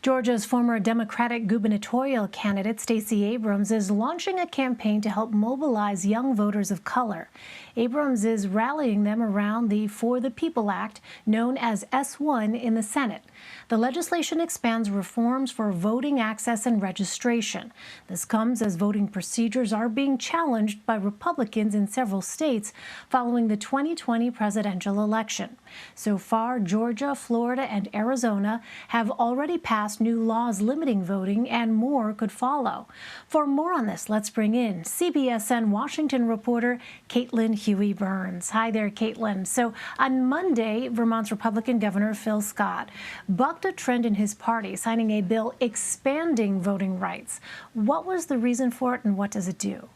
Georgia's former Democratic gubernatorial candidate Stacey Abrams is launching a campaign to help mobilize young voters of color. Abrams is rallying them around the For the People Act, known as S1 in the Senate. The legislation expands reforms for voting access and registration. This comes as voting procedures are being challenged by Republicans in several states following the 2020 presidential election. So far, Georgia, Florida, and Arizona have already passed new laws limiting voting, and more could follow. For more on this, let's bring in CBSN Washington reporter Caitlin Huey-Burns. Hi there, Caitlin. So on Monday, Vermont's Republican Governor Phil Scott bucked a trend in his party, signing a bill expanding voting rights. What was the reason for it, and what does it do?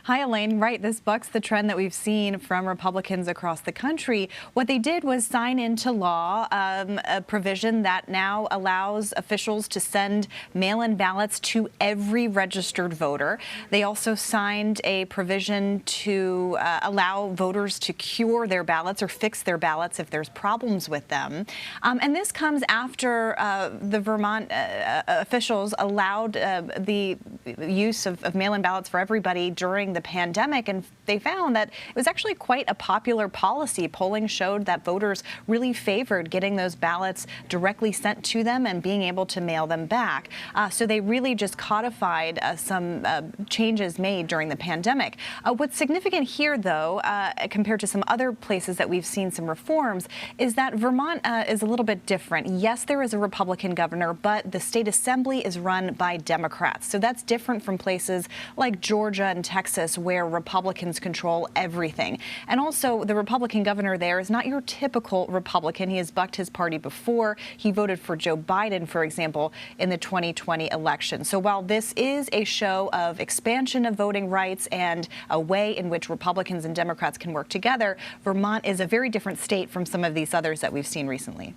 Hi, Elaine. Right, this bucks the trend that we've seen from Republicans across the country. What they did was sign into law a provision that now allows officials to send mail-in ballots to every registered voter. They also signed a provision to allow voters to cure their ballots or fix their ballots if there's problems with them. And this comes after the Vermont officials allowed the use of mail-in ballots for everybody during the pandemic, and they found that it was actually quite a popular policy. Polling showed that voters really favored getting those ballots directly sent to them and being able to mail them back. So they really just codified some changes made during the pandemic. What's significant here, though, compared to some other places that we've seen some reforms, is that Vermont is a little bit different. Yes, there is a Republican governor, but the state assembly is run by Democrats. So that's different from places like Georgia and Texas, where Republicans control everything. And also, the Republican governor there is not your typical Republican. He has bucked his party before. He voted for Joe Biden, for example, in the 2020 election. So while this is a show of expansion of voting rights and a way in which Republicans and Democrats can work together, Vermont is a very different state from some of these others that we've seen recently.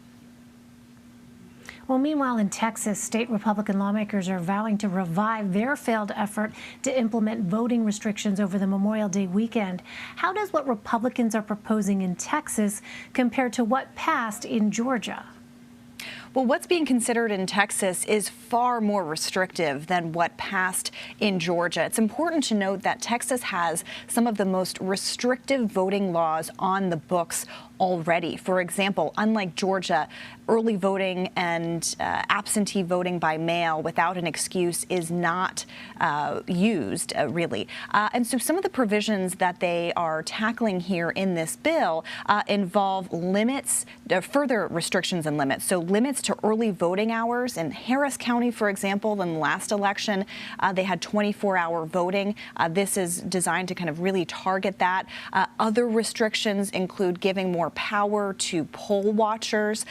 Well, meanwhile, in Texas, state Republican lawmakers are vowing to revive their failed effort to implement voting restrictions over the Memorial Day weekend. How does what Republicans are proposing in Texas compare to what passed in Georgia? Well, what's being considered in Texas is far more restrictive than what passed in Georgia. It's important to note that Texas has some of the most restrictive voting laws on the books already. For example, unlike Georgia, early voting and absentee voting by mail without an excuse is not used, really. And so some of the provisions that they are tackling here in this bill involve limits, further restrictions and limits. So limits to early voting hours. In Harris County, for example, in the last election, they had 24-hour voting. This is designed to kind of really target that. Other restrictions include giving more power to poll watchers.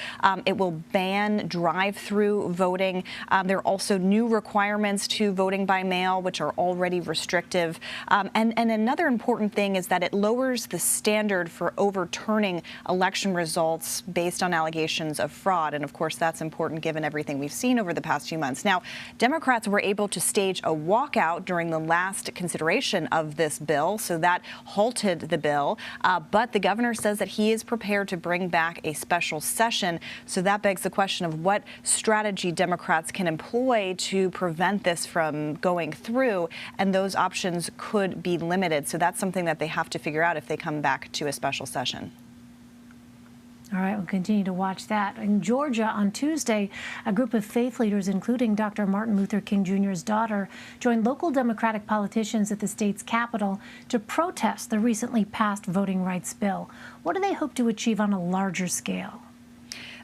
It will ban drive-through voting. There are also new requirements to voting by mail, which are already restrictive. And another important thing is that it lowers the standard for overturning election results based on allegations of fraud. And of course, that's important given everything we've seen over the past few months. Now, Democrats were able to stage a walkout during the last consideration of this bill, so that halted the bill. But the governor says that he is prepared to bring back a special session. So that begs the question of what strategy Democrats can employ to prevent this from going through. And those options could be limited. So that's something that they have to figure out if they come back to a special session. All right, we'll continue to watch that. In Georgia on Tuesday, a group of faith leaders, including Dr. Martin Luther King Jr.'s daughter, joined local Democratic politicians at the state's capital to protest the recently passed voting rights bill. What do they hope to achieve on a larger scale?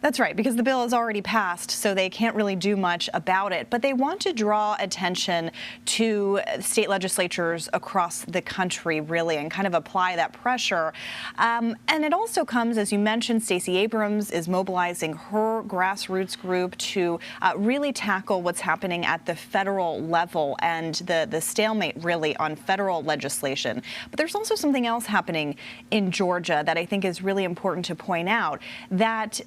That's right, because the bill is already passed, so they can't really do much about it. But they want to draw attention to state legislatures across the country, really, and kind of apply that pressure. And it also comes, as you mentioned, Stacey Abrams is mobilizing her grassroots group to really tackle what's happening at the federal level and the stalemate, really, on federal legislation. But there's also something else happening in Georgia that I think is really important to point out, that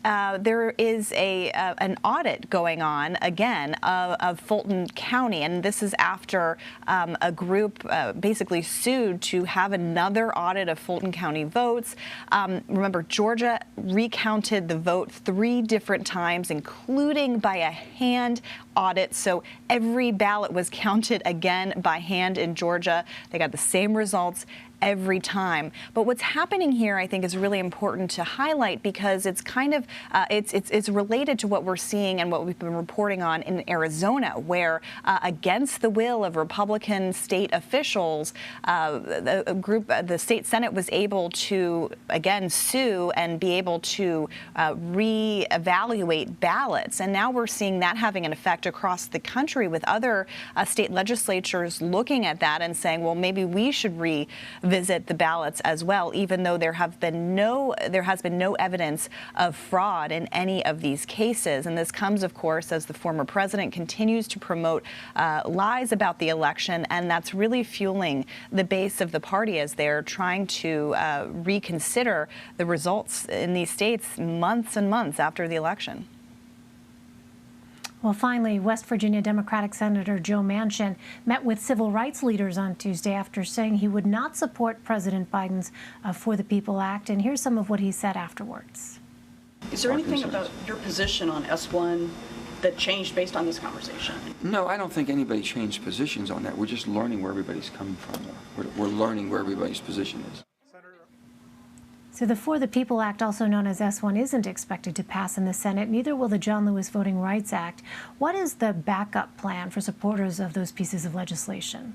there is an audit going on again of Fulton County, and this is after a group basically sued to have another audit of Fulton County votes. Remember, Georgia recounted the vote 3 different times, including by a hand audit. So every ballot was counted again by hand in Georgia. They got the same results every time. But what's happening here, I think, is really important to highlight because it's kind of it's related to what we're seeing and what we've been reporting on in Arizona, where against the will of Republican state officials, the state Senate was able to again sue and be able to reevaluate ballots. And now we're seeing that having an effect across the country with other state legislatures looking at that and saying, well, maybe we should revisit the ballots as well, even though there has been no evidence of fraud in any of these cases. And this comes, of course, as the former president continues to promote lies about the election, and that's really fueling the base of the party as they're trying to reconsider the results in these states months and months after the election. Well, finally, West Virginia Democratic Senator Joe Manchin met with civil rights leaders on Tuesday after saying he would not support President Biden's For the People Act. And here's some of what he said afterwards. Is there anything about your position on S1 that changed based on this conversation? No, I don't think anybody changed positions on that. We're just learning where everybody's coming from. We're learning where everybody's position is. So the For the People Act, also known as S1, isn't expected to pass in the Senate. Neither will the John Lewis Voting Rights Act. What is the backup plan for supporters of those pieces of legislation?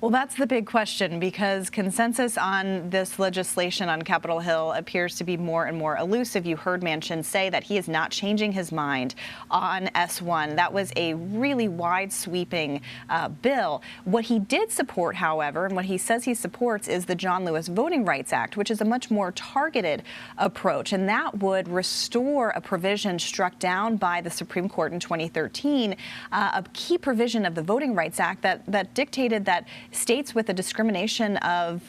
Well, that's the big question, because consensus on this legislation on Capitol Hill appears to be more and more elusive. You heard Manchin say that he is not changing his mind on S1. That was a really wide-sweeping bill. What he did support, however, and what he says he supports, is the John Lewis Voting Rights Act, which is a much more targeted approach, and that would restore a provision struck down by the Supreme Court in 2013, a key provision of the Voting Rights Act that dictated that states with a discrimination of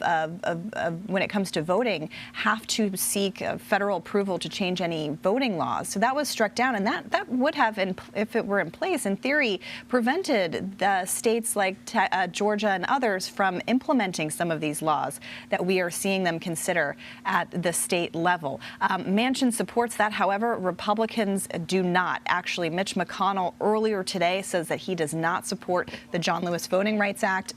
when it comes to voting have to seek federal approval to change any voting laws. So that was struck down, and that would have, if it were in place, in theory, prevented the states like Georgia and others from implementing some of these laws that we are seeing them consider at the state level. Manchin supports that. However, Republicans do not. Actually, Mitch McConnell earlier today says that he does not support the John Lewis Voting Rights Act.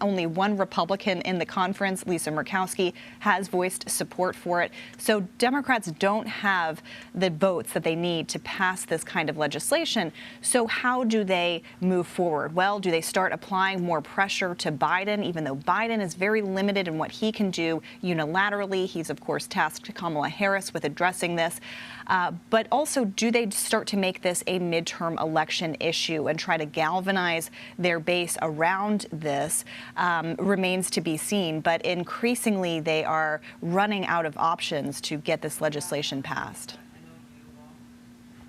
Only one Republican in the conference, Lisa Murkowski, has voiced support for it. So Democrats don't have the votes that they need to pass this kind of legislation. So how do they move forward? Well, do they start applying more pressure to Biden, even though Biden is very limited in what he can do unilaterally? He's, of course, tasked Kamala Harris with addressing this. But also, do they start to make this a midterm election issue and try to galvanize their base around this? Remains to be seen. But increasingly, they are running out of options to get this legislation passed.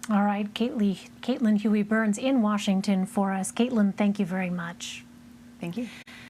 All right, Caitlin Huey-Burns in Washington for us. Caitlin, thank you very much. Thank you.